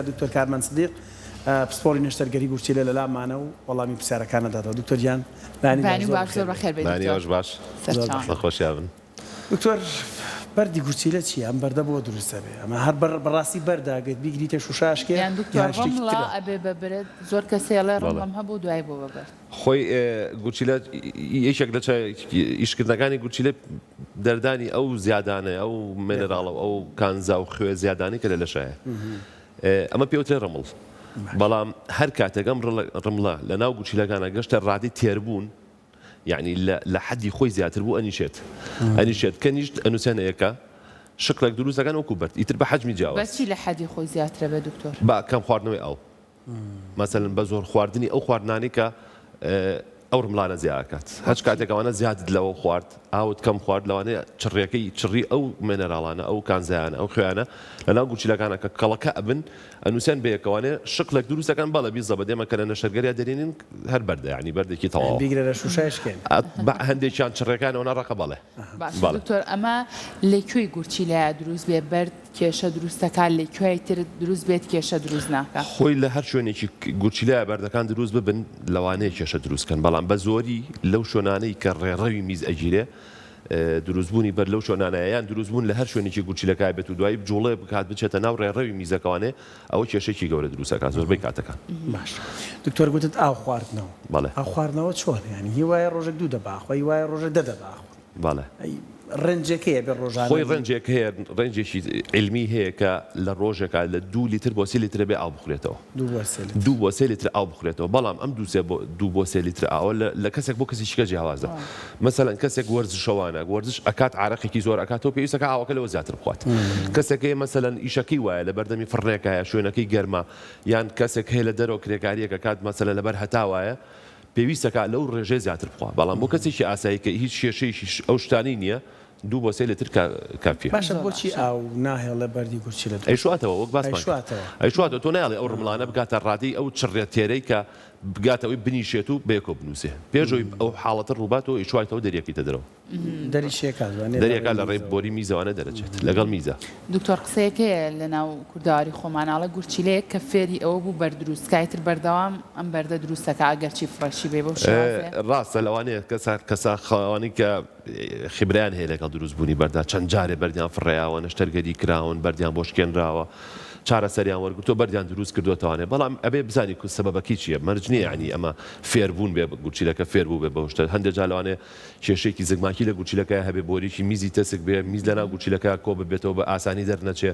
دکتۆر کارمەند سدیق پسپۆڕی نەشتەرگەری گورچیلە لە لامانە و وەڵامی پرسیارەکانەداتەوە. دکتۆر گیان بانی باش زۆر بەخێر بێت. بانی باش خۆشیاون. دکتۆر بەردی گورچیلە چیە؟ ئەم بەردە بۆ دروستە بێ؟ ئەمە هەر بەڕاستی بەرداگەت بیگریتە شوشاشکێ یان دکتۆر ڕەمڵە ئەبێ ببرێت زۆر کەسێڵێ ڕەمڵم هەبوو دوای بۆ ببرێت. خۆی گورچیلە یەکێک لە ئیشکردنەکانی گورچیلە دەردانی ئەو زیادانە ئەو مێنەراڵە ئەو کانزا و خوێ زیادانی کە لە لەشایە. ئەمە پێوترێ ڕەمڵ. بەڵام هەر کاتێک ئەم ڕمڵە لە ناو گورچیلەکانە گەشتە ڕادی تێربوون، یعنی لە حەدی خۆی زیاتر بوو ئەنیشێت کە نیشت ئەنووسێنەیەەکە شکلێک دروستەکان وەکو بەرد ئیتر بە حەجمی جیاوە. بەچی لە حەدی خۆی زیاترە بێ دکتۆر؟ با کەم خواردنەوەی ئەو مەسەلەن بە زۆر خواردنی ئەو خواردنانی کە ئەو ڕمڵانە زیاکات. هەچ کاتێکەوانە زیادت لەوە خوارد ئاوت کەم خوارد لەوانەیە چڕی ئەو مێنەراڵانە ئەو کانزایانە ئەو خوێیانە لەناو گورچیلەکانە کە کەڵەکە ئەبن ئەنووسێن بەیەکەوانێ شکلێک دروستەکان بەڵە بیزە بە دێمە کە لە نەشەرگەریە دەرێنین هەر بەردە یعنی بەردێکی تەواو بیگرە لە شوشایشکێن هەندێکیان چڕەکانەوە ڕقە بەڵێ. دکتۆر ئەمە لەکوێی گورچیلەیە دروست بێ بەرد کێشە دروستەکان لەکوێی تر دروست بێت کێشە دروست ناکات؟ خۆی لە هەر شوێنێکی گورچیلەیە بەردەکان دروست ببن لەوانەیە کێشە دروستکەن، بەڵام بە زۆری لەو شوێنانەی کە ڕێڕەوی میز ئەگیرێ دروستبوونی بەر لەو شوێنانەیەیان دروستبوون لە هەر شوێنێکی گورچیلەکە بێت و دوایی جوڵێ بکات بچێتە ناو ڕێڕەوی میزەکەوانێ ئەوە کێشێکی گەورە دروستەکە زۆربەی کاتەکە. باش دکتۆر گوتت ئاو خواردنەوە. بەڵێ ئاو خواردنەوە چۆن؟ ینی هیوایە ڕۆژێک دوو دەباخۆ هیوایە ڕۆژە دەدەباخۆ. بەڵێ ڕەنجەکەیە بێ ڕۆژانە خۆی ڕەنجێک هەیە ڕەنجێکی علمی هەیە کە لە ڕۆژێکە لە 2 لیتر بۆ 3 لیتر بێ ئاو بخورێتەوە 2 بۆ 3 لیتر ئاو بخورێتەوە. بەڵام ئەم 2 بۆ 3 لیتر ئاوە لە کەسێک بۆ کەسێکە جیاوازە. مەسەلەن کەسێک وەرزشەوانە وەرزش ئەکات عارەقێکی زۆر ئەکاتەوە پێویستەکە ئاوەکە لەوە زیاتر بخوات. کەسێکی مەسەلەن ئیشەکەی وایە لە بەردەمی فڕنێکایە شوێنەکەی گەرمە یان کەسێک هەیە لە دەرەوە کرێکاریەکە کات مەسەلەن لەبەر هەتاوایە پێویستەکە لەو ڕێژێ زیاتر بخوا. بەڵام بۆ کەسێکی ئاسایی کە هیچ کێشەیەکی ئەو شتانی نییە 2 بۆ 3 لیتر کافیە. باشە بۆچی ئاو ناهێڵە بەردی گورچیلە ئەیشواتەوە وەک باسمان ئەیشواتەوە تۆ ناڵێ ئەو ڕمڵانە بگاتە ڕادی ئەو چڕێت تێرەی کە بگاتەوەی بنیشێت و بەیەکۆ بنووسێ پێشەوەی ئەو حاڵەتە ڕووباتەوە ئیشواتەوە دەریەکەیتە دەرەوە دەریەکە لە ڕێی بۆری میزەوانە دەرەچێت لەگەڵ میزە. دکتۆر قسەیەکەیە لە ناو کورداواری خۆماناڵە گورچیلەیە کە فێری ئەوە بوو بەردروستکایتر بەردەوام ئەم بەردە دروستەکە ئەگەرچی فڕەشی بێ بۆ ڕاستە لەوانەیە کەسا خاوانی کە خبریان هەیە لەگەڵ دروستبوونی بەردا چەند جارێ بەردیان فڕێیاوە نەشتەرگەری کراون بەردیان بۆ شکێنراوە چارەسەریان وەرگتۆ بەردیان دروست کردوتەوانێ. بەڵام ئەبێ بزانی کو سەبەبەکەی چییە مەرج نییە ینی ئەمە فێربوون بێ گورچیلەکە فێربوو بێ بەشتە هەندێک جا لەوانێ کێشێکی زگماکی لە گورچیلەکە هەبێ بۆریکی میزی تەسک بێ میز لەناو گورچیلەکە کۆ ببێتەوە بە ئاسانی دەرنەچێ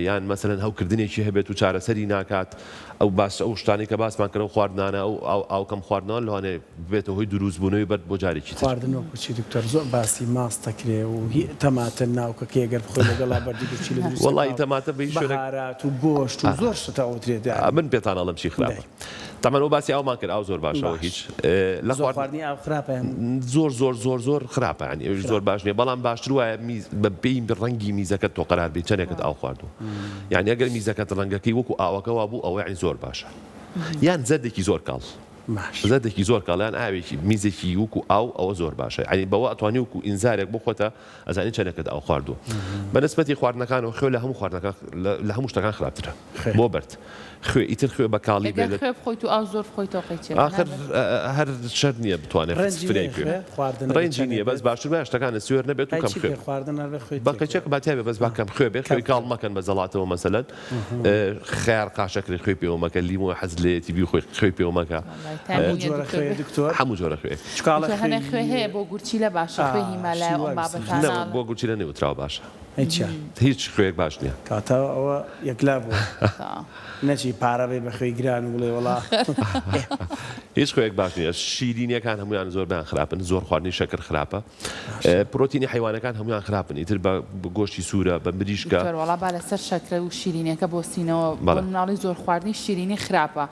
یان مەسەلەن هەوکردنێکی هەبێت و چارەسەری ناکات ئەو باس ئەو شتانی کە باسمان کردەوە خواردنانە ئەو کەم خواردنەوە لەوانێ بێتەوە هۆی دروستبوونەوەی بەر بۆ جارێکی خواردنەوە چی دکتۆر زۆر باسی ماستەکرێ و تەماتە ناوکەکە ئەگەر بخۆی لەگەڵا بەردی گورچیلە دروست وەڵی تەماتە بە بەهارات و گۆشت و زۆر شتە ئەوترێت من پێتان ئەڵم چی خراپە تەمەەن و باسی ئەومان کرد ئەو زۆر باشەوە هیچ لە خواردنی ئاو خراپە زۆر خراپە ینی ئەوش زۆر باش نیە بەڵام باشتر وایە بە پێی ڕەنگی میزەکەت تۆ قەرار بێت چەندێکت ئاو خواردووە یعنی ئەگەر میزەکەت ڕەنگەکەی وەکو ئاوەکەوا بوو ئەوە یعنی زۆر باشە یان زەردێکی زۆر کاڵ زەردێکی زۆر کاڵیان ئاوێکی میزێکی وەکو ئەوە زۆر باشە ینی بەوە ئەتوانی وەکو ئینزارێک بخۆتە ئەزانی چەندێکت ئاو خواردووە بەنسبەتی خواردنەکانەوە خوێ لە هەموو خواردنەکە لە هەموو شتەکان خراپترە بۆ بەرد خوێ ئیتر خوێ بە کاڵی بێت بخۆیت و ئاو زۆر بخۆیتەوە آخر هەر شەر نییە بتوانێت فرێ ڕێنجی نییە بەس باشتر بە شتەکانە سوێر نەبێت و کەم خوێ بەقەچێک باتیابێ بەس باکەم خوێ بێت خوێ کاڵ مەکەن بە زەڵاتەوە مەسەلەن خێر قاشەکری خوێ پێوە مەکە لیمۆ حەز لێتی بی خوێ پێوە مەکە هەموو جۆرە خوێ هەنێ خوێ هەیە بۆ گورچیلە باشە خوێ هیمالای ئەو بابەتانە بۆ گورچیلە نێوتراوە باشە هیچ خوێک باش نییە کاتەوە ئەوە یەکلا بوو نەچی پارە بێ بە خوێی گران و بڵێ وڵا هیچ خوێک باش نییە شیرینیەکان هەمویان زۆربیان خراپن زۆر خواردنی شەکر خراپە پرۆتینی حیوانەکان هەمویان خراپن ئیتر بە گۆشتی سوورە بە مریشکە وەڵا با لەسەر شەکرە و شیرینیەکە بۆ سینەوە بۆ مناڵی زۆر خواردنی شیرینی خراپە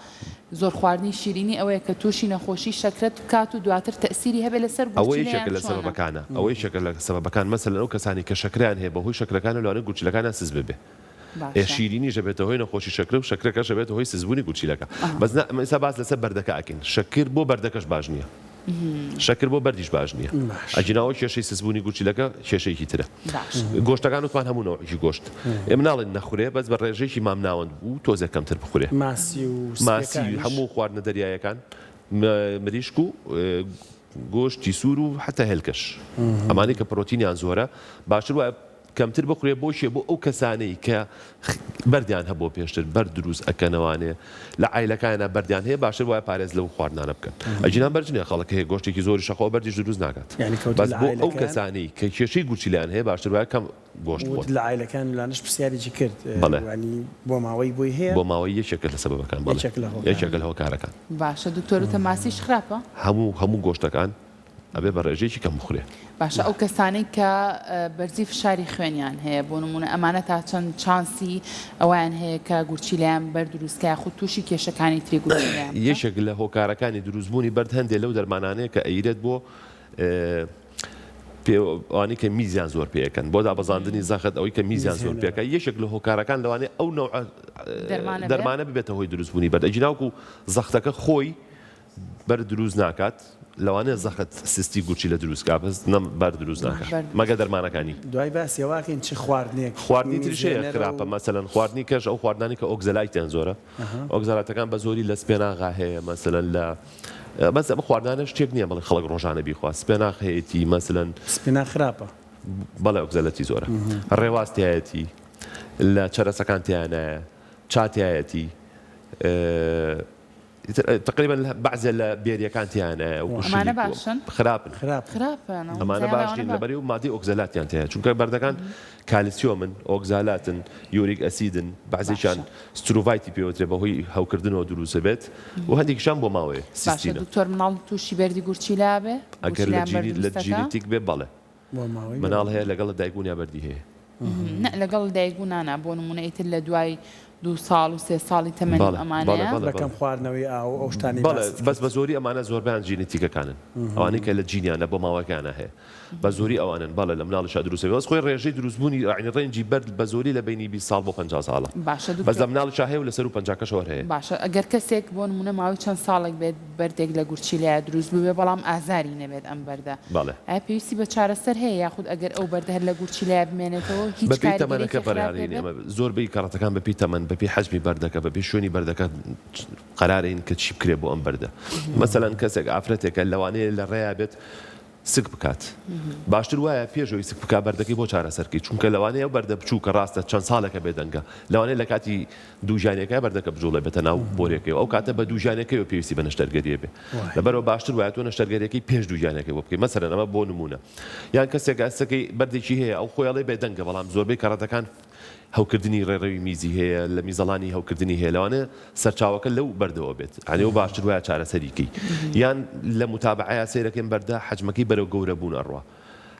زۆر خواردنی شیرینی ئەوەیە کە تووشی نەخۆشی شەکرەت بکات و دواتر تەسیری هەبێت لەسەر ئەوەی شەکر لە سەبەبەکانە ئەوەی شەکر لە سەبەبەکان مەسەلەن ئەو کەسانی کە شەکریان هەیە بەهۆی شەکرەکان لەوانە گورچیلەکان سز ببێ شیرینی ژەبێتە هۆی نەخۆشی شەکر و شەکرەکە ژەبێت هۆی سزبوونی گورچیلەکە بەس ئێستا باس لەسەر بەردەکە ئەکەین شەکر بۆ بەردەکەش باش نییە شەکر بۆ بەردیش باش نییە ئەجیناوە کێشەی سزبوونی گوچیلەکە کێشەیەکی ترە گۆشتەکان وتمان هەموو نەوەی گۆشت ئێمە ناڵێن نەخورێ بەس بە ڕێژێکی مام ناوەند بوو تۆزە کەمتر بخورێ ماسی هەموو خواردنە دەریایەکان مریشک و گۆشتی سوور و حتا هێلکەش ئەمانەی کە پرۆتینیان زۆرە باشتر وایە کەمتر بخورێ بۆشیە بۆ ئەو کەسانەی کە بەردیان هەبوو پێشتر بەر دروست ئەکەنەوانێ لە عیلەکانە بەردیان هەیە باشتر وایە پارێز لەو خواردنانە بکەن ئەجینان بەرجنێ خەڵک هەیە گۆشتێکی زۆری شەخەوە بەردیش دروست ناکات بەس بۆ ئەو کەسانەی کە کێشەی گوچیلیان هەیە باشتر وایە کەم گۆشت بۆت لە عیلەکان لانش پرسیارێکی کرد بۆ ماوەی بۆی هەیە بۆ ماوەی یەکێکە لە سەبەبەکان یەکێک لە هۆکارەکان باشە دکتۆر وتە ماسیش خراپە هەموو گۆشتەکان ئەبێ بە ڕێژەیەکی کەم بخورێ باشە ئەو کەسانەی کە بەرزی فشاری خوێنیان هەیە بۆ نمونە ئەمانە تا چەند چانسی ئەویان هەیە کە گورچیلیان بەردروستکە خود تووشی کێشەکانی تری گورچیلیان یەکێک لە هۆکارەکانی دروستبوونی بەرد هەندێک لەو دەرمانانەیە کە ئەیرێت بۆ ئەوانەی کە میزیان زۆر پێەکەن بۆ دابەزاندنی زەخت ئەوەی کە میزیان زۆر پێەکە یەکێک لە هۆکارەکان لەوانێ ئەو نوع دەرمانە ببێتە هۆی دروستبوونی بەرد ئەجیناوکو زەختەکە خۆی بەر دروست ناکات لەوانەیە زەخت سستی گوچی لە دروستکە بەس نەم بەر دروست ناکات مەگە دەرمانەکانی دوای باسیەواکەین چ خواردنێک خواردنی تریشەیە خراپە مەسەلەن خواردنی کەش ئەو خواردانی کە ئۆکزەلایتیان زۆرە ئۆکزەلاتەکان بە زۆری لە سپێناغا هەیە مەسەلەن لە بەس ئەمە خواردانە شتێک نییە بەڵێ خەڵک ڕۆژانە بیخوا سپێناغ هەیەی مەسەلەن سپێناغ خراپە بەڵێ ئۆکزەلەتی زۆرە ڕێوازتیایەتی لە چەرەسەکان تیانایە چاتیایەتی تقريبا بعض البيريكان تيانا وأمانة باشن خرابن أمانة باشن لبريو مادي أوكزالات يعني چونکە بەردەکان کالسیۆمن ئۆکزالاتن یوریک ئەسیدن بعضیشان ستروڤایتی پێوترێ بەهۆی هەوکردنەوە دروستە بێت و هەندێکیشان بۆ ماوەیە سیستینە دکتۆر مناڵ تووشی بەردی گورچیلا بێ ئەگەر لە جینێتیک بێ بەڵێ مناڵ هەیە لەگەڵ دایکبوونیا بەردی هەیە لەگەڵ دایکبوونانە بۆ نمونە ئیتر لە دوای 2 ساڵ و 3 ساڵی تەمەنی ئەمانەیە بەکەم خواردنەوەی ئەو شتانی بەس بە زۆری ئەمانە زۆربیان جینێتیکەکانن ئەوانەی کە لە جینیانە بۆ ماوەکانە هەیە بە زۆری ئەوانن بەڵێ لە مناڵیشا دروستە بەس خۆی ڕێژەی دروستبوونی ڕێنجی بەرد بە زۆری لە بینی 20 ساڵ بۆ 50 ساڵە بەس لە مناڵیشا هەیە و لەسەر و 50 کەشەوە هەیە باشە ئەگەر کەسێک بۆ نمونە ماوەی چەند ساڵێک بێت بەردێک لە گورچیلیا دروست بووێ بەڵام ئازاری نەبێت ئەم بەردە ئایا پێویستی بە چارەسەر هەیە یاخود ئەگەر ئەو بەردە هەر لە گورچیلیا بمێنێتەوە هیچ تەمەنەکە بەرهانەی ئێمە زۆربەی کەڕەتەکان بەپی تەمەن بەپی حەجمی بەردەکە بەپی شوێنی بەردەکە قەرارین کە چی بکرێ بۆ ئەم بەردە مەسەلەن کەسێک ئافرەتێکە لەوانەیە لە ڕێیا بێت سک بکات باشتر وایە پێشەوەی سک بک بەردەکەی بۆ چارەسەرکەی چونکە لەوانەیە بەردە بچوو کە ڕاستە چەند ساڵێکە بێدەنگە لەوانەیە لە کاتی دووژانێکە بەردەکە بجوڵێ بێتە ناو بۆرێکەوە ئەو کاتە بە دووژانەکەی پێویستی بە نەشتەرگەریە بێ لەبەرەوە باشتر وایە تۆ نەشتەرگەریەکەی پێش دووژانەکەی بۆ بکەی مەسەلەن ئەمە بۆ نمونە یان کەسێک ئەسەکەی بەردێکی هەیە ئەو خۆیڵێ بێدەنگە بەڵام زۆربەی کەڕەتەکان هەوکردنی ڕێڕەوی میزی هەیە لە میزەڵانی هەوکردنی هەیە لەوانە سەرچاوەکە لەو بەردەوە بێت ئەنێ و باشتر وایە چارەسەریکەی یان لە متابعەیە سەیرەکەم بەردە حەجمەکەی بەرەو گەورە بوون ئەڕوا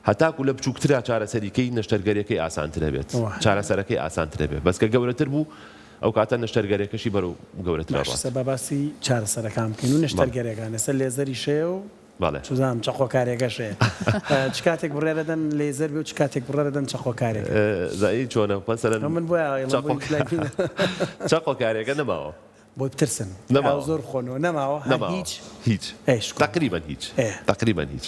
هەتاکو لە بچووکترا چارەسەریکەی نەشتەرگەریەکەی ئاسانترە بێت چارەسەرەکەی ئاسانترە بێت بەسکە گەورەتر بوو ئەو کاتە نەشتەرگەریەکەشی بەرەو گەورەتر ڕاستە باسی چارەسەرەکان بکەین و نەشتەرگەریەکان لەسەر لێزەری شێ و سوزانم چەخۆکارێکەشێ چ کاتێک بڕێدەدەن لێزەر بێ و چ کاتێک بڕێدەدەن چەخۆکارێک زایی چۆنە مەسەلەن من بۆ چەخۆکارێکە نەماوە بۆ بترسن زۆر خۆنەوە نەماوە هیچ تقریبا هیچ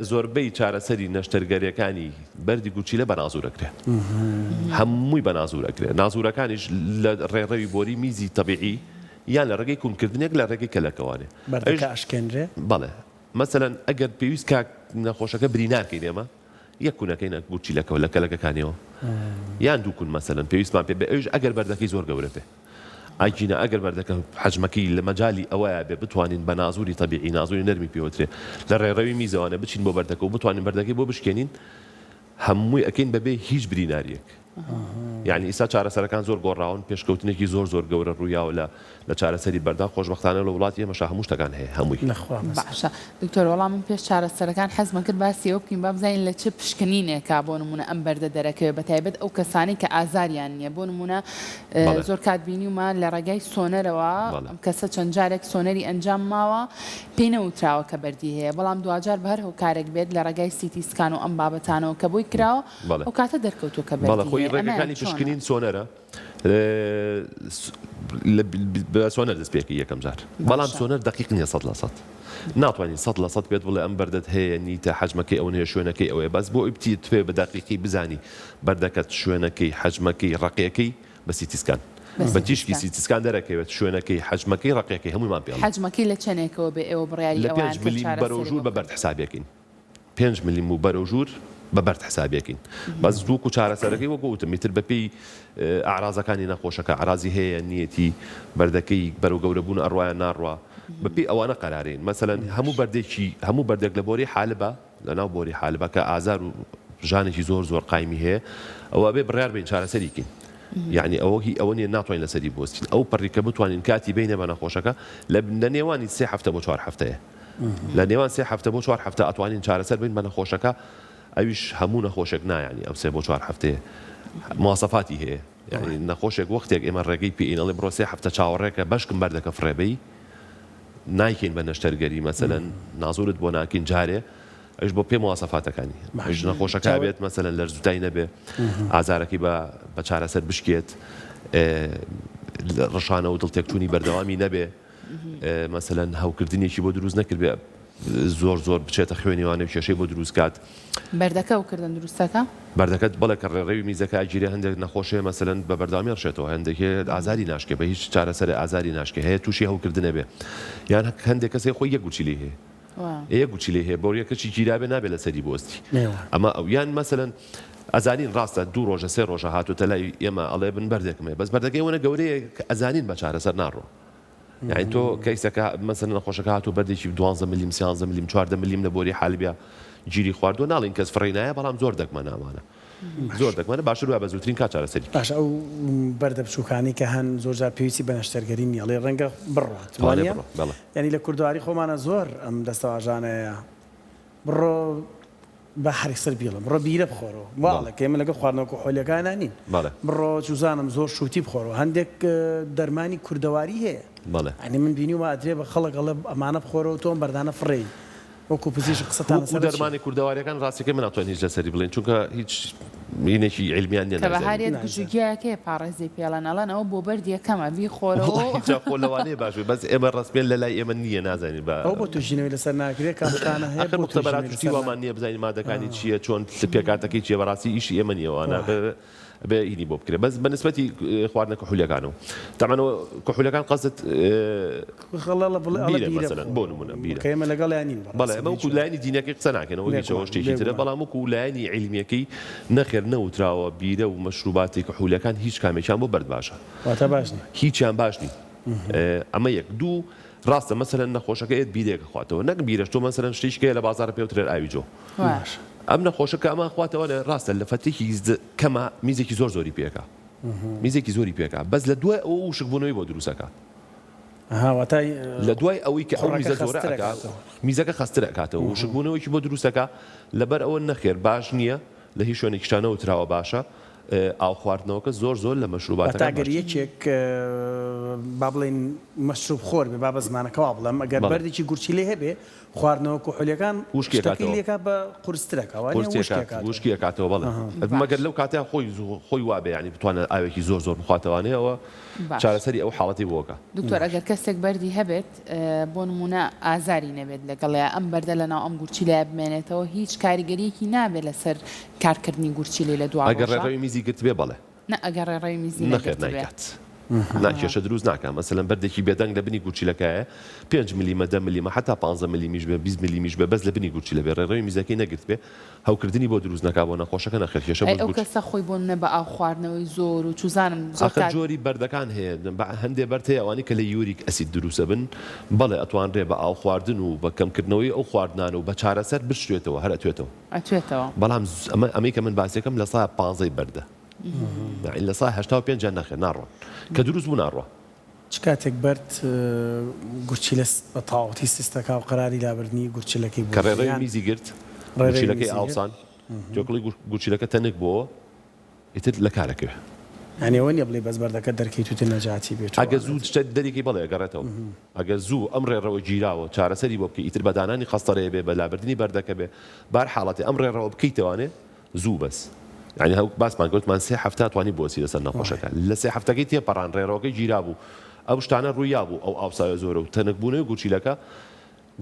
زۆربەی چارەسەری نەشتەرگەریەکانی بەردی گوچیلە بە نازوورەکرێ هەمووی بە نازوورەکرێ نازوورەکانیش لە ڕێڕەوی بۆری میزی تەبیعی یان لە ڕێگەی کوونکردنێک لە ڕێگەی کەلەکەوانێ بەردەکە ئاشکێنرێ بەڵێ مەسەلەن ئەگەر پێویست کاک نەخۆشەکە برینارکەین ئێمە یەک کوونەکەینە گوچیلەکەەوە لە کەلەکەکانیەوە یان دوو کوون مەسەلەن پێویستمان پێ بێ ئەوش ئەگەر بەردەکەی زۆر گەورە بێ ئایجینە ئەگەر بەردەکە حەجمەکەی لە مەجای ئەوەیە بێ بتوانین بە نازووری تەبیعی نازووری نەرمی پێوترێ لە ڕێڕەوی میزەوانە بچین بۆ بەردەکە و بتوانین بەردەکەی بۆ بشکێنین هەمووی ئەکەین بەبێ هیچ بریناریەک یعنی ئیسا چارەسەرەکان زۆر گۆڕاون پێشکەوتنێکی زۆر گەورە ڕوویاوە لە چارەسەری بەردا خۆشبەختانە لە وڵاتی ئێمەش هەموو شتەکان هەیە هەمووی باشە دکتۆر وەڵام من پێش چارەسەرەکان حەزمە کرد باسی ئەو بکەین با بزانین لە چه پشکنینێکا بۆ نمونە ئەم بەردە دەرەکەوێت بەتایبەت ئەو کەسانی کە ئازاریان نییە بۆ نمونە زۆر کات بینیومان لە ڕێگای سۆنەرەوە ئەم کەسە چەند جارێک سۆنەری ئەنجام ماوە پێی نەوتراوە کە بەردی هەیە بەڵام دوجار بە هەر هۆکارێک بێت لە ڕێگای سیتی سکان و ئەم بابەتانەوە کە بۆی کراوە ئەو کاتە دەرکەوتووە کە بەردی پشکنین سۆنەرە بە سۆنەر دەست پێکی یەکەم جار بەڵام سۆنەر دقیق نییە 100% ناتوانین 100% پێت بڵێ ئەم بەردەت هەیە نیتە حەجمەکەی ئەو هەیە شوێنەکەی ئەوەیە بەس بۆ ئیبتی توێ بە دقیقی بزانی بەردەکەت شوێنەکەی حەجمەکەی ڕقیەکەی بە سیتیسکان بە تیشکی سیتیسکان دەرەکەوێت شوێنەکەی حەجمەکەی ڕقیەکەی هەموویمان پێڵ حەجمەکەی لە چەندێکەوە بێ ئێوە بڕیاری لە 5 ملیم بەرەو ژوور بە بەرد حسابیەکەین 5 ملیم و بەرەو ژوور بە بەرد حسابیەکەین بەس دووک و چارەسەرەکەی وەکو وتم میتر بەپێی ئاعرازەکانی نەخۆشەکە ئاعرازی هەیە نیەتی بەردەکەی بەرەو گەورەبوون ئەڕوایە ناڕوا بەپێی ئەوانە قەرارین مەسەلەن هەموو بەردێک لە بۆری حالبە لەناو بۆری حالبە کە ئازار و ژانێکی زۆر قایمی هەیە ئەوە بێ بڕیار بین چارەسەریکین یعنی ئەوە نیە ناتوانین لەسەری بۆستین ئەو پەڕی کە بتوانین کاتی بینە بە نەخۆشەکە لە نێوانی 3 هەفتە بۆ 4 هەفتەیە لە نێوان 3 هەفتە بۆ 4 هەفتە ئەتوانین چارەسەر بین بە نەخۆشەکە ئەویش هەموو نەخۆشێک نایانی ئەو 3 بۆ 4 هەفتەیە مواصفاتی هەیە یعنی نەخۆشێک وەختێک ئێمە ڕێگەی پێئینەڵێ بڕۆ 3 هەفتە چاوەڕێکە بەشکم بەردەکە فڕێبەی نایکەین بە نەشتەرگەری مەسەلەن نازورت بۆ ناکەین جارێ ئەش بۆ پێ مواصفاتەکانی ئەش نەخۆشەکە بێت مەسەلەن لەرزوتای نەبێ ئازارەکەی بە چارەسەر بشکێت ڕەشانە و دڵتێکچوونی بەردەوامی نەبێ مەسەلەن هەوکردنیێکی بۆ دروست نەکرد بێ زۆر بچێتە خوێنیوانە کێشەی بۆ دروست کات بەردەکە و کردن دروستەکە بەردەکەت بەڵێ کە ڕێڕێوی میزەکە ئاگیرێ هەندێک نەخۆشێ مەسەلەن بە بەرداوامی ڕشێتەوە هەندێک ئازاری ناشکێ بە هیچ چارەسەر ئازاری ناشکێ هەیە تووشی هەوکردنە بێ یان هەندێک کەسێ خۆی یەک گوچی لێ هەیە ئەیە گوچی لێ هەیە بۆ یەکەچی گیرابێ نابێت لەسەری بۆستی ئەمە ئەو یان مەسەلەن ئەزانین ڕاستە 2 ڕۆژە 3 ڕۆژە هاتوتە لای ئێمە ئەڵێ بن بەردێکمێ بەس بەردەکەی وەنە گەورەیە ئەزانین بە چارەسەر ناڕۆ یعنی تۆ کەیسەکە مەسەلەن نەخۆشەکە هاتوو بەردێکی 12 ملیم 13 ملیم 14 ملیم لە بۆری حالبیا گیری خواردووە ناڵین کەس فڕی نایە بەڵام زۆر دەکمە نامانە زۆر دەکمانە باشتر وە بە زووترین کات چارەسەری باش ئەو بەردە بچووکانی کە هەن زۆرجار پێویستی بە نەشتەرگەری نیەڵێ ڕەنگە بڕات ینی لە کوردواری خۆمانە زۆر ئەم دەستەواژانەیە بڕۆ بە حرکسەر بیڵم بڕۆ بیرە بخۆرەوە باڵێک ئێمە لەگە خواردنەوە کۆحۆلیەکان نین بڕۆ چوزانم زۆر شوتی بخۆرەوە هەندێک دەرمانی کوردەواری هەیە ئەنی من بینیومە ئەدرێ بە خەڵک ئەڵێ ئەمانە بخۆرەوە تۆم بەردانە فڕێی وەکو پزیش قسەتان دەرمانی کوردەواریەکان ڕاستیەکە من ناتوانین هیچ لەسەری بڵێن چونکە هیچ مینێکی علمیان نیە بەهارێت گژوگیەکەی پارێزی پێڵەن ئەڵەن ئەوە بۆ بەردی یەکەمە بیخۆرەوە خۆ لەوانەیە باش بەس ئێمە ڕستمێن لە لای ئێمە نییە نازانین ئەو بۆ توژینەوەی لەسەر ناکرێت کامشتانە هەیە مختبەراتی وامان نییە بزانین مادەکانی چییە چۆن پێکاتەکەی چیە بەڕاستی ئیشی ئێمە نیەوانە بینی بۆ بکرێت بەس بەنسبەتی خواردنە کحولەکانەوە تەمەنەوە کحولەکان قەزت بۆ نمونە بیرە لەگەڵ ینین بەڵێ ئەمە وەکو لایانی دینەکەی قسە ناکەنەوە هیچەوە شتێکی ترە بەڵام وەکو لایانی علمیەکەی نەخێر نەوتراوە بیرە و مەشروباتی کحولەکان هیچ کامێکیان بۆ بەرد باشە هیچیان باش نی ئەمە یەک دوو ڕاستە مەسەلەن نەخۆشەکە ئێت بیرێکە خواتەوە نەک بیرەش تۆ مەسەلەن شتێکیە لە بازاڕ پێوترێت ئاویجۆ ئەم نەخۆشەکە ئەمە خواتەوە لە ڕاستە لە فەتێکی کەمە میزێکی زۆری پێکە میزێکی زۆری پێکە بەس لە دوای ئەو وشک بوونەوەی بۆ دروستەکە لە دوای ئەوەی کە ئەو میزە زۆرە میزەکە خەستر ئەکاتەوە وشک بوونەوەیکی بۆ دروستەکە لەبەر ئەوە نەخێر باش نییە لە هیچ شوێنێکیشتانە وتراوە باشە ئاو خواردنەوەکە زۆر لە مەشروباتەکە تاگەر یەکێک با بڵێن مەشروب خۆر بێ با بە زمانەکەوا بڵێم ئەگەر بەردێکی گورچی لێ هەبێ خواردنەوە کحولەکان وشکێکە بە قورسترەکەوشکی کاتەوە بەڵێ مەگەر لەو کاتەیە خۆی وابێ ینی بتوانێت ئاوێکی زۆر بخواتەوانەیەوە چارەسەری ئەو حاڵەتی بۆکە دکتۆر ئەگەر کەسێک بەردی هەبێت بۆ نمونە ئازاری نەبێت لەگەڵەیە ئەم بەردە لەناو ئەم گورچی لە بمێنێتەوە هیچ کاریگەریەکی نابێت لەسەر کارکردنی گورچی لێ لە دوای ئەگەر ڕێڕەوی میزی گرت بێ بەڵێ ئەگەر ڕێڕەوی میزی نەخێر نایکات ناکێشە دروست ناکە مەسەلەن بەردێکی بێدەنگ لە بنی گورچیلەکەیە 5 میلیمە 10 میلیمە حتا 15 میلیمیش بێ 20 میلیمیش بێ بەس لە بنی گورچی لە بێ ڕێڕەوی میزەکەی نەگرت بێ هەوکردنی بۆ دروست ناکا بۆ نەخۆشەکە نەخێر کێشە بۆ ئەو کەسە خۆی بۆ نە بە ئاو خواردنەوەی زۆر و چوزانم زۆر جۆری بەردەکان هەیە هەندێ بەرد هەیە ئەوانی کە لە یوریک ئەسید دروستە بن بەڵێ ئەتوانرێ بە ئاو خواردن و بە کەمکردنەوەی ئەو خواردنان و بە چارەسەر بشتێتەوە هەر ئەتوێتەوە بەڵام ئەمەی کە من باسیەکەم لە سایە 15 بەردە لە سایە 85 نەخێر ناڕۆن کە دروست بوو ناڕۆ چ کاتێک بەرد گورچی لە بە تاوەتی سیستەکە و قەراری لابردنی گورچیلەکەی کە ڕێڕەوی میزی گرت گورچیلەکەی ئاوسان جۆکڵی گورچیلەکە تەنک بۆ ئیتر لە کارەکەوێ ئەنێوە نیە بڵێ بەس بەردەکە دەرکەی توتە نەجاتی بێت ئەگە زوو شتە دەریکی بەڵێ گەڕێتەوە ئەگە زوو ئەم ڕێڕەوە گیراوە چارەسەری بۆ بکەی ئیتر بەدانانی خەستەرەیە بێ بە لابردنی بەردەکە بێ بار حاڵەتی ئەم ڕێڕەوە بکەیتەوانێ زوو بەس يعني هەو باسمان گوتمان سێ هەفتە توانی بۆسی لەسەر نەخۆشەکە لە سێ هەفتەکەی تێپەڕان ڕێڕەوەکەی گیرا بوو ئەو شتانە ڕوویا بوو ئەو ئاوسایە زۆرە و تەنەکبوونەوەی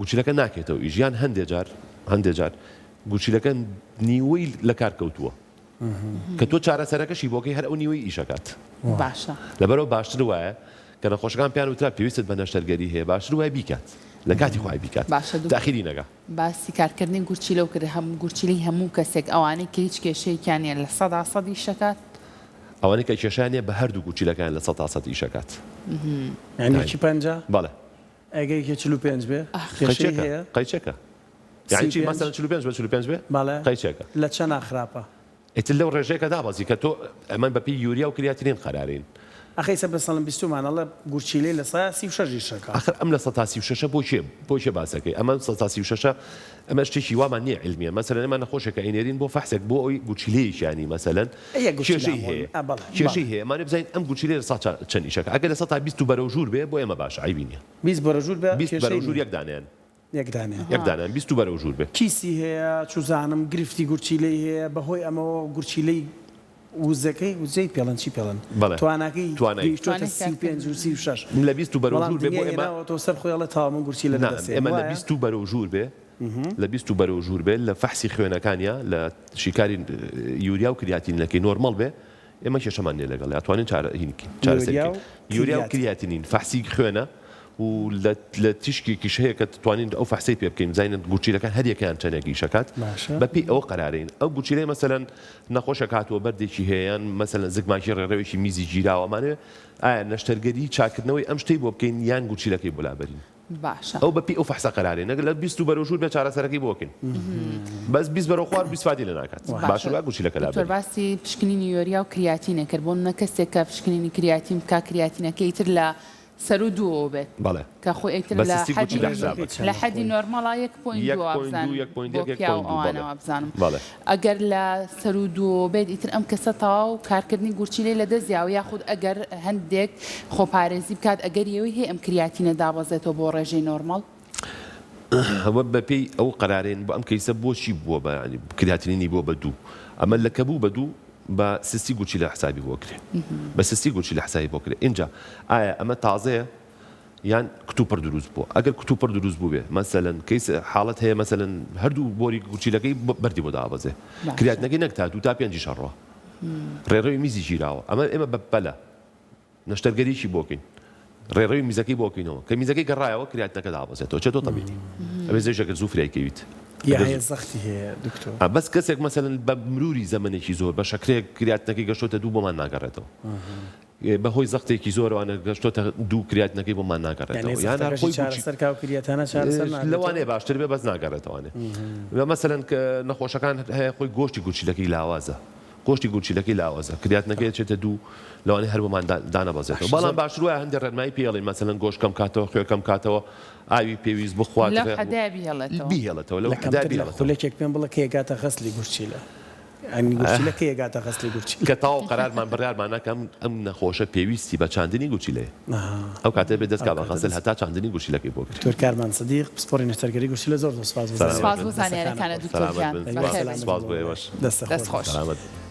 گوچیلەکە ناکێتەوە ئیژیان هەندێک جار گوچیلەکە نیوەی لە کار کەوتووە کە تۆ چارەسەرەکەشی بۆکەی هەر ئەو نیوەی ئیشەکات باشە لەبەرەوە باشتر وایە کە نەخۆشەکان پیان وترا پێویستت بە نەشتەرگەری هەیە باشتر وایە بیکات لە کاتی خۆی بیکات تاخیری نەگا باسی کارکردنی گورچیلە و کرد هەموو گورچیلی هەموو کەسێک ئەوانەی کە هیچ کێشەیەکیانیان لە 100% شەکات ئەوانەی کە کێشیانە بە هەردوو گوچیلەکان لە 100% شەکات یعنی چی 50 بەڵێ ئەگەی 45 بێ قەیچەکە یعنی چی مەسەلەن 45 بە 45 بێ بەڵێ قەیچەکە لە چەند ئاخراپە ئیتر لەو ڕێژەیەکە دابەزی کە تۆ ئەمە بەپی یوریا و کریاتینین قەرارین ئەخەی سە بەسەڵم 20 مانەڵە گورچیلەی لە 136 شەکە آخر ئەم لە 136 بۆ چێ باسەکەی ئەمە 136 ئەمە شتێکی وامان نییە علمیە مەسەلەن ئەمە نەخۆشێکە ئەینێرین بۆ فەحسێک بۆ ئەوی گوچیلەیەکیانی مەسەلەن کێشەی هەیە ئەمانە بزانین ئەم گوچیلەی لە چەند ئیشەکە ئەگەر لە 120 بەرەو ژوور بێ بۆ ئێمە باشە عیبی نییە 20 بەرەو ژوور بێ 20 بەرەو ژوور یەکدانیان 20 بەرەو ژوور بێ کیسی هەیە چوزانم گرفتی گورچیلەی هەیە بەهۆی ئەمەوە گورچیلەی وزەکەی وزەی پێڵەن چی پێڵەن تواناکەی 35 و 36 لە 20 بەرەو ژوور بێ بۆ ئێمە تۆ سەر خۆیڵە تاوامە گورچیلە ئێمە لە 20 بەرەو ژوور بێ لە 20 بەرەو ژوور بێ لە فەحسی خوێنەکانیە لە شیکاری یوریا و کریاتینەکەی نۆرمەڵ بێ ئێمە کێشەمان لێ لەگەڵ ئەتوانین چارەسەرکەین یوریا و کریاتینین فەحسی خوێنە و لە تیشکێکیش هەیە کە توانین ئەو فەحسەی پێ بکەین زانین گوچیلەکان هەر یەکیان چەندێکی شەکات بەپی ئەوە قەرارین ئەو گوچیلەی مەسەلەن نەخۆشە کاتەوە بەردێکی هەیەیان مەسەلەن زگماکی ڕێڕەوێکی میزی گیراوەمانێ ئایا نەشتەرگەری چاکردنەوەی ئەم شتەی بۆ بکەین یان گوچیلەکەی بۆ لابەرین باشە ئەو بەپی ئەو فەحسە قەرارێن نەگەر لە 20 بەرەو ژوور بێ چارەسەرەکەی بۆکەین بەس 20 بەرەو خوار 20 فادی لە ناکات باشە گوچیلەکە لابەرین باسی پشکنینی یوریا و کریاتینە کرد بۆ نە کەسێک کە پشکنینی کریاتین بکا کریاتینەکەی تر لە سەر و دووە بێت بەڵێ کە خۆی ئیتر لە حەدی نۆرمەڵە 1.2 بزانم ئەگەر لە سەر و دووە بێت ئیتر ئەم کەسە تەواو کارکردنی گورچیلەی لە دەستیاوە یاخود ئەگەر هەندێک خۆپارێزی بکات ئەگەر یەوەی هەیە ئەم کریاتینە دابەزێتەوە بۆ ڕێژەی نۆرمەڵ ئەوە بەپێی ئەو قەرارێن بۆ ئەم کەیسە بۆچی بووە بە کریاتینینی بۆ بە دوو ئەمە لە کە بوو بە دوو بە سستی گوچی لە حسابی بۆ کرێ بە سستی گوچی لە حسابی بۆ کرێ اینجا ئایا ئەمە تازەیە یان کتوپەر دروست بووە ئەگەر کتوپەر دروست بوو بێ مەسەلەن کەیس حاڵەت هەیە مەسەلەن هەردوو بۆری گوچیلەکەی بەردی بۆ دابەزێ کریاتینەکەی نەکتا دوو تا پێنجی شەڕەوە ڕێڕەوی میزی گیراوە ئەمە ئێمە بەلە نەشتەرگەریشی بۆکەین ڕێڕەوی میزەکەی بۆکەینەوە کە میزەکەی گەڕایەوە کریاتینەکە دابەزێتەوە چێتۆ تەبیعی ئەبێ زێژەکە زوو فریایکەویت زەختی هەیە دکتۆر بەس کەسێک مەسەلەن بە مروری زەمانێکی زۆر بە شەکرێک کریاتینەکەی گەشتۆتە دوو بۆمان ناگەڕێتەوە بەهۆی زەختێکی زۆرەوە گەشتۆتە دوو کریاتینەکەی بۆمان ناگەڕێتەوە یان لەوانەیە باشتر بێ بەس ناگەڕێتەوەێ مەسەلەن کە نەخۆشەکان هەیە خۆی گۆشتی گوچیلەکەی لاوازە گۆشتی گوچیلەکەی لاوازە کریاتینەکەی چێتە دوو لەوانەیە هەر بۆمان دانەبەزێتەوە بەڵام باشتر وایە هەندێک ڕێنمایی پێڵین مەسەلەن گۆشتکەم کاتەوە خوێکەم کاتەوە ئاوی پێویست بخوات بیهێڵێتەوە لەو خولێکێک پێم بڵە کە یەگاتە خەسلی گورچیلە گورچیلەکە یەگاتە خەسلی گورچی کە تاو قەرارمان بڕیارمان ناکەم ئەم نەخۆشە پێویستی بە چاندنی گورچیلەیە ئەو کاتێ بێ دەستکا بە خەسل هەتا چاندنی گورچیلەکەی بۆ کرد کارمان سەدیق پسپۆری نەشتەرگەری گورچیلە زۆر سپاس بۆ زانیاریەکانە دوکتۆر گیان سپاس بۆ ئێوەش دەست خۆش.